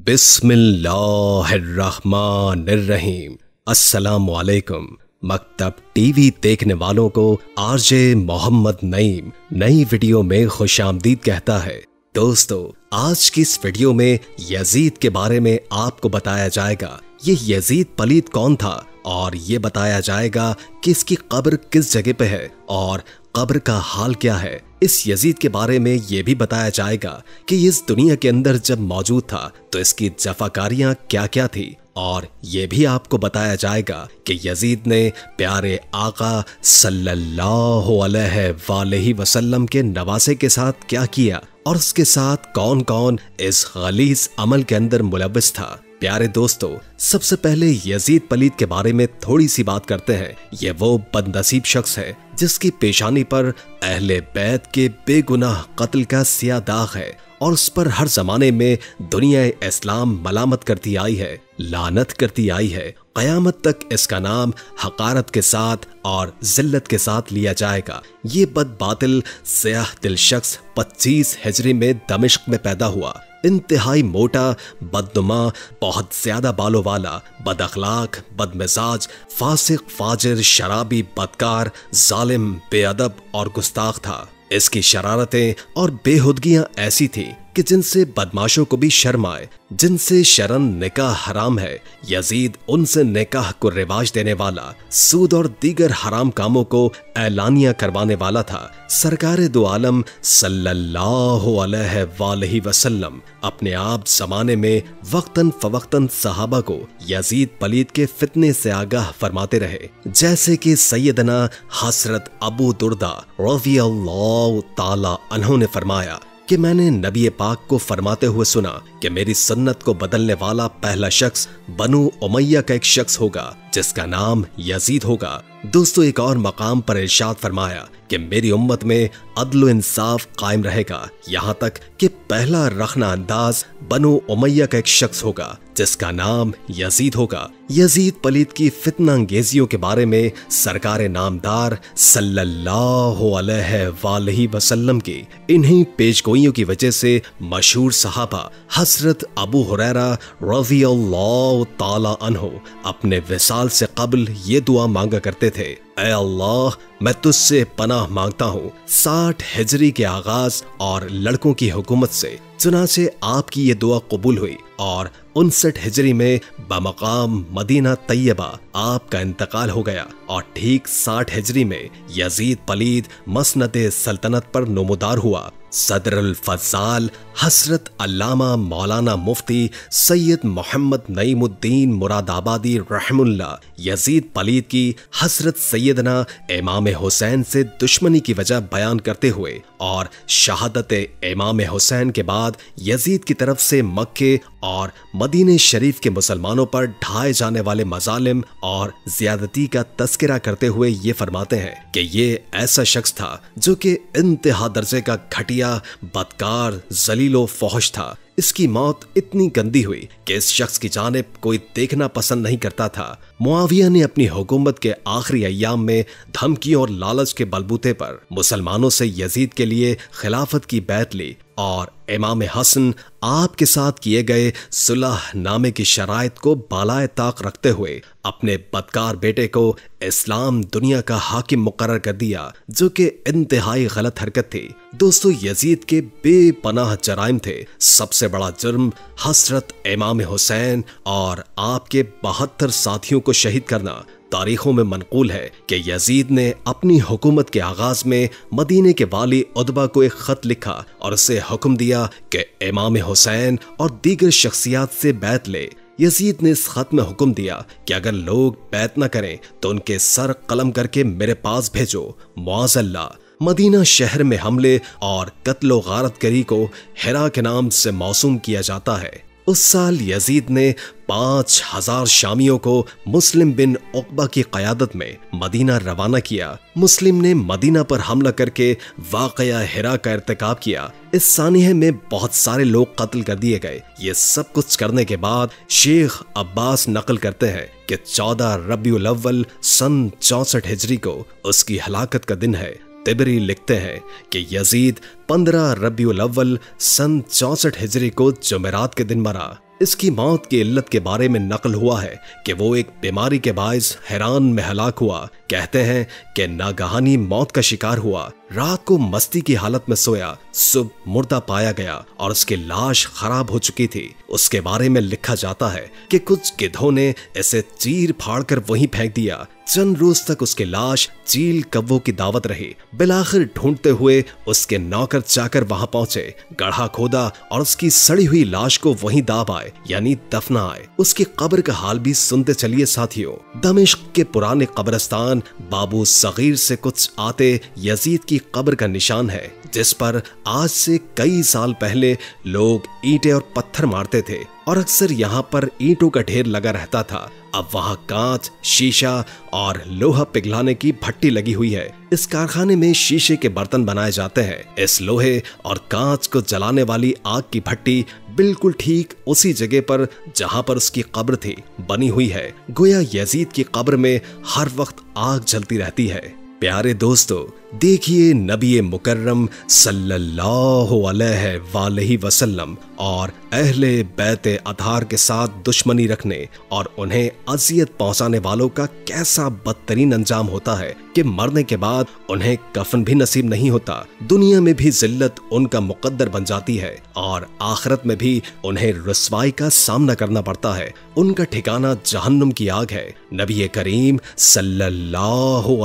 बिस्मिल्लाहिर्रहमानिर्रहीम। अस्सलामुअलैकुम। मकतब टीवी देखने वालों को आरजे मोहम्मद नईम नई वीडियो में खुशामदीद कहता है। दोस्तों, आज की इस वीडियो में यजीद के बारे में आपको बताया जाएगा ये यजीद पलीद कौन था, और ये बताया जाएगा कि इसकी कब्र किस जगह पे है और कब्र का हाल क्या है। इस यजीद के बारे में ये भी बताया जाएगा कि इस दुनिया के अंदर जब मौजूद था तो इसकी जफाकारियां क्या क्या थी, और ये भी आपको बताया जाएगा कि यजीद ने प्यारे आका सल्लल्लाहु अलैहि वसल्लम के नवासे के साथ क्या किया और उसके साथ कौन कौन इस गलीज अमल के अंदर मुलव्वस था। प्यारे दोस्तों, सबसे पहले यजीद पलीद के बारे में थोड़ी सी बात करते हैं। ये वो बदनसीब शख्स है जिसकी पेशानी पर अहले बैत के बेगुनाह कत्ल का सिया दाग है, और उस पर हर जमाने में दुनिया इस्लाम मलामत करती आई है, लानत करती आई है। कयामत तक इसका नाम हकारत के साथ और जिल्लत के साथ लिया जाएगा। ये बदबातिल स्याह दिल शख्स 25 हिजरी में दमिश्क में पैदा हुआ। इंतहाई मोटा, बदनुमा, बहुत ज्यादा बालों वाला, बदअखलाक, बदमिजाज, फासिक, फाजिर, शराबी, बदकार, जालिम, बेअदब और गुस्ताख था। इसकी शरारतें और बेहुदगियां ऐसी थी कि जिनसे बदमाशों को भी शर्म आए। जिनसे शरन निकाह हराम है, यजीद उनसे निकाह को रिवाज देने वाला, सूद और दीगर हराम कामों को ऐलानिया करवाने वाला था। सरकार दो आलम सल्लल्लाहु अलैहि वसल्लम अपने आप जमाने में वक्तन फवक्तन सहाबा को यजीद पलीद के फितने से आगाह फरमाते रहे। जैसे कि सैयदना हजरत अबू दुर्दा रज़ियल्लाहु ताला अन्हु ने फरमाया कि मैंने नबी पाक को फरमाते हुए सुना कि मेरी सुन्नत को बदलने वाला पहला शख्स बनु उमैया का एक शख्स होगा जिसका नाम यजीद होगा। दोस्तों, एक और मकाम पर इरशाद फरमाया कि मेरी उम्मत में अदल इंसाफ कायम रहेगा, यहाँ तक कि पहला रखना अंदाज बनु उमैया का एक शख्स होगा जिसका नाम यजीद होगा। यजीद पलीद की फितना अंगेजियों के बारे में सरकार नामदार सल्लल्लाहु अलैहि वसल्लम की इन्हीं पेशगोइयों की वजह से मशहूर सहाबा हजरत अबू हुरैरा रज़ियल्लाहु ताला अन्हु अपने विसाल से कबल ये दुआ मांगा करते थे, ऐ अल्लाह, मैं तुझसे पनाह मांगता हूँ 60 हिजरी के आगाज और लड़कों की हुकूमत से। चुनाचे आपकी ये दुआ कबूल हुई और 59 हिजरी में बमकाम मदीना तैयबा आपका इंतकाल हो गया, और ठीक 60 हिजरी में यजीद पलीद मसनद सल्तनत पर नमूदार हुआ। सदरुल फज़ाल हजरत अल्लामा मौलाना मुफ्ती सैयद मोहम्मद नईमुद्दीन मुरादाबादी रहमुल्लाह यजीद पलीद की हजरत सैयदना इमाम हुसैन से दुश्मनी की वजह बयान करते हुए और शहादत इमाम हुसैन के बाद यजीद की तरफ से मक्के और मदीने शरीफ के मुसलमानों पर ढाए जाने वाले मजालिम और ज्यादती का तस्करा करते हुए ये फरमाते हैं कि ये ऐसा शख्स था जो कि इंतहा दर्जे का घटिया, बदकार, जलीलो फौहश था। इसकी मौत इतनी गंदी हुई कि इस शख्स की जानिब कोई देखना पसंद नहीं करता था। मुआविया ने अपनी हुकूमत के आखिरी अय्याम में धमकियों और लालच के बलबूते पर मुसलमानों से यजीद के लिए खिलाफत की बैत ली, और इमाम हसन आपके साथ किए गए सुलह नामे की शराइत को बालाए ताक रखते हुए अपने बदकार बेटे को इस्लाम दुनिया का हाकिम मुकर्रर कर दिया, जो कि इंतहाई गलत हरकत थी। दोस्तों, यजीद के बेपनाह जराइम थे। सबसे बड़ा जुर्म हजरत इमाम हुसैन और आपके 72 साथियों को शहीद करना। तारीखों में मनकूल है कि यजीद ने अपनी हुकूमत के आगाज में मदीने के वाली उतबा को एक खत लिखा और उसे हुक्म दिया कि इमाम हुसैन और दीगर शख्सियात से बैत ले। यजीद ने इस खत में हुक्म दिया कि अगर लोग बैत न करें तो उनके सर कलम करके मेरे पास भेजो। मुआज़ल्ला मदीना शहर में हमले और कत्लो गारत करी को हिरा के नाम से मौसूम किया जाता है। उस साल यजीद ने 5000 शामियों को मुस्लिम बिन उक़बा की क़यादत में मदीना रवाना किया। मुस्लिम ने मदीना पर हमला करके वाक़या हिरा का इर्तिकाब किया। इस सानिहे में बहुत सारे लोग कत्ल कर दिए गए। ये सब कुछ करने के बाद शेख अब्बास नकल करते हैं कि 14 रबीउल अव्वल सन 64 हिजरी को उसकी हलाकत का दिन है। तिबरी लिखते हैं कि यजीद 15 रबीउल अव्वल सन 64 हिजरी को जुमेरात के दिन मरा। इसकी मौत की इल्लत के बारे में नकल हुआ है कि वो एक बीमारी के बायस हैरान में हलाक हुआ। कहते हैं कि नागहानी मौत का शिकार हुआ, रात को मस्ती की हालत में सोया, सुबह मुर्दा पाया गया और उसकी लाश खराब हो चुकी थी। उसके बारे में लिखा जाता है कि कुछ गिद्धों ने इसे चीर फाड़ कर वहीं फेंक दिया। चंद रोज तक उसकी लाश चील कव्वों की दावत रही। बिलाखिर ढूंढते हुए उसके नौकर चाकर वहां पहुंचे, गड्ढा खोदा और उसकी सड़ी हुई लाश को वहीं दाब आए, यानी दफना आए। उसकी कब्र का हाल भी सुनते चलिए साथियों। दमिश्क के पुराने कब्रिस्तान बाबू सगीर से कुछ आते यजीद की कब्र का निशान है, जिस पर आज से कई साल पहले लोग ईंटें और पत्थर मारते थे और अक्सर यहाँ पर ईंटों का ढेर लगा रहता था। अब वहाँ कांच, शीशा और लोहा पिघलाने की भट्टी लगी हुई है। इस कारखाने में शीशे के बर्तन बनाए जाते हैं। इस लोहे और कांच को जलाने वाली आग की भट्टी बिल्कुल ठीक उसी जगह पर जहाँ पर उसकी कब्र थी बनी हुई है। गोया यजीद की कब्र में हर वक्त आग जलती रहती है। प्यारे दोस्तों, देखिए नबी मुकर्रम सल्लल्लाहु अलैहि वसल्लम और अहले बैत अताहर के साथ दुश्मनी रखने और उन्हें अजियत पहुंचाने वालों का कैसा बदतरीन अंजाम होता है कि मरने के बाद उन्हें कफन भी नसीब नहीं होता। दुनिया में भी जिल्लत उनका मुकद्दर बन जाती है और आखिरत में भी उन्हें रुसवाई का सामना करना पड़ता है। उनका ठिकाना जहन्नुम की आग है। नबी करीम सल्लल्लाहु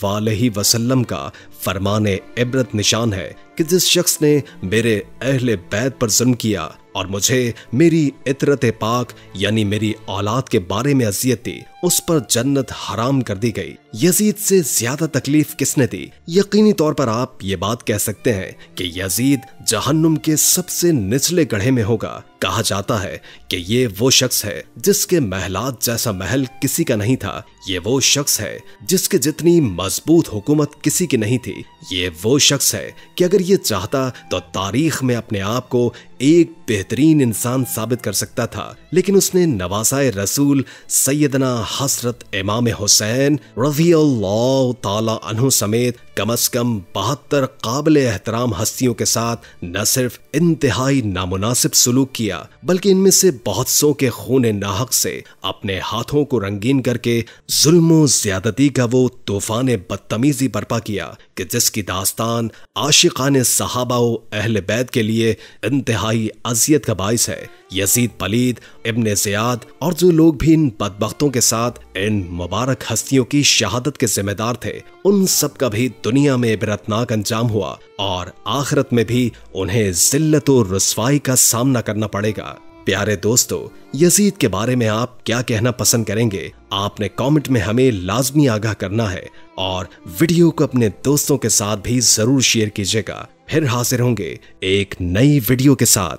अलैहि वसल्लम का फरमाने इबरत निशान है कि जिस शख्स ने मेरे अहले बैत पर जुल्म किया और मुझे मेरी इतरत पाक यानी मेरी औलाद के बारे में अजियत दी, उस पर जन्नत हराम कर दी गई। यजीद से ज्यादा तकलीफ किसने दी? यकीनी तौर पर आप ये बात कह सकते हैं कि यजीद जहन्नुम के सबसे निचले गड्ढे में होगा। कहा जाता है कि ये वो शख्स है जिसके महलात जैसा महल किसी का नहीं था। ये वो शख्स है जिसके जितनी मजबूत हुकूमत किसी की नहीं थी। ये वो शख्स है कि अगर ये चाहता तो तारीख में अपने आप को एक बेहतरीन इंसान साबित कर सकता था, लेकिन उसने नवासाए रसूल सैयदना हजरत इमाम हुसैन रज़ियल्लाहु ताला अन्हु समेत कम से कम 72 काबिल एहतराम हस्तियों के साथ न सिर्फ इंतहाई नामुनासिब सलूक किया, बल्कि इनमें से बहुत सौ के खून नाहक से अपने हाथों को रंगीन करके जुल्म ज्यादती का वो तूफान बदतमीजी बर्पा किया कि जिसकी दास्तान आशिकाने सहाबा व अहले बैत के लिए इंतहाई अजियत का बाइस है। यजीद पलीद, इब्ने ज़ियाद और जो लोग भी इन बदबख्तों के साथ इन मुबारक हस्तियों की शहादत के जिम्मेदार थे, उन सब का भी दुनिया में इबरतनाक अंजाम हुआ और आखिरत में भी उन्हें जिल्लत और रुसवाई का सामना करना पड़ेगा। प्यारे दोस्तों, यजीद के बारे में आप क्या कहना पसंद करेंगे? आपने कमेंट में हमें लाजमी आगाह करना है और वीडियो को अपने दोस्तों के साथ भी जरूर शेयर कीजिएगा। फिर हाजिर होंगे एक नई वीडियो के साथ।